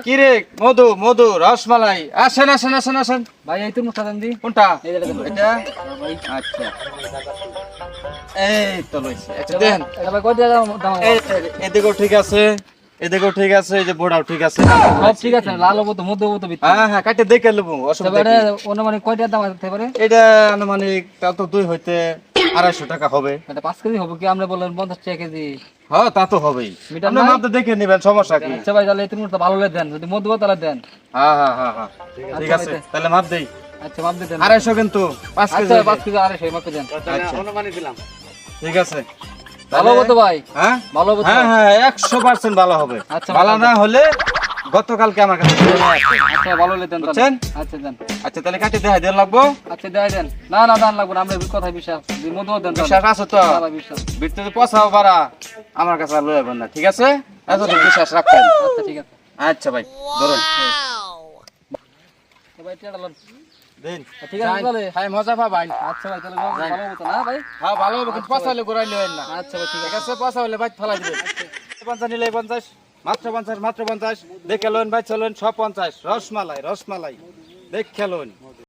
কিরে মধু মধু রসমালাই আসেন আসেন আসেন আসেন ভাই এই তরমুজটা দেন দি। কোনটা এই যে দেন। এটা আচ্ছা এই তো লইছে আচ্ছা দেন এটা ভাই কত টাকা দাম? এদিকেও ঠিক আছে এদিকেও ঠিক আছে এই যে বোড়াও ঠিক আছে সব ঠিক আছে, লাল হবো তো মধ্য হবো তো ভিতরে। হ্যাঁ হ্যাঁ কাটে দেখে নেবো অসুবিধা এবারে কি? অনুমানিক কয় টাকা দাম আসতে পারে? এটা আনুমানিক তা তো 2 হইতে 250 টাকা হবে। এটা 5 কেজি হবে কি? আমরা বললেন 50 টাকা কেজি। হ্যাঁ তা তো হবেই মিটার আপনি নাই? মাপটা দেখে নেবেন সমস্যা কি? আচ্ছা ভাই তাহলে এই তরমুজটা ভালো করে দেন, যদি মধ্য তাহলে দেন। হ্যাঁ হ্যাঁ হ্যাঁ হ্যাঁ ঠিক আচ্ছা, আছে ভাই, তাহলে মাপ দেই আচ্ছা মাপ দিয়ে দেন। 250 কিন্তু 5 কেজি আচ্ছা হইবে। 5 কেজি 250 মাপ দেন। আচ্ছা অনুমানিক দিলাম। ঠিক আছে ভালো হবে তো ভাই? হ্যাঁ ভালো হবে তো? হ্যাঁ হ্যাঁ 100% ভালো হবে আচ্ছা, ভালো ভালো না হলে গতকালকে আমার কাছে চলে আসবে। আচ্ছা ভালো হলে দেন তাহলে। বুঝছেন? আচ্ছা দেন। আচ্ছা তাহলে কাটে দেখাই দেন লাগবো আচ্ছা দেয় দেন। না না দান লাগবে না, আমরা কথায় বিশ্বাস। যদি মধ্য দেন তাহলে। বিশ্বাস আছে তো হ্যাঁ ভাই বিশ্বাস। ভিতরে পচাও পারা আমার কাছে আর লইবেন না ঠিক আছে এতটুকু বিশ্বাস রাখবেন আচ্ছা ঠিক আছে। আচ্ছা ভাই ধরুন তো ভাই টিয়াটা লন। দিন ঠিক আছে তাহলে। হাই মজা পাবেন আচ্ছা ভাই তাহলে ভালো হবে তো না ভাই? হ্যাঁ ভালো হবে কিন্তু পচালে ঘুরাই লইবেন না আচ্ছা ভাই ঠিক ঠিক আছে। আছে পচা হলে ভাই ফেলাই দিবেন 50 নিলে 50 মাত্র 50 মাত্র 50 দেখে লইন ভাই চলুন সব 50 রসমালাই রসমালাই দেখে লইন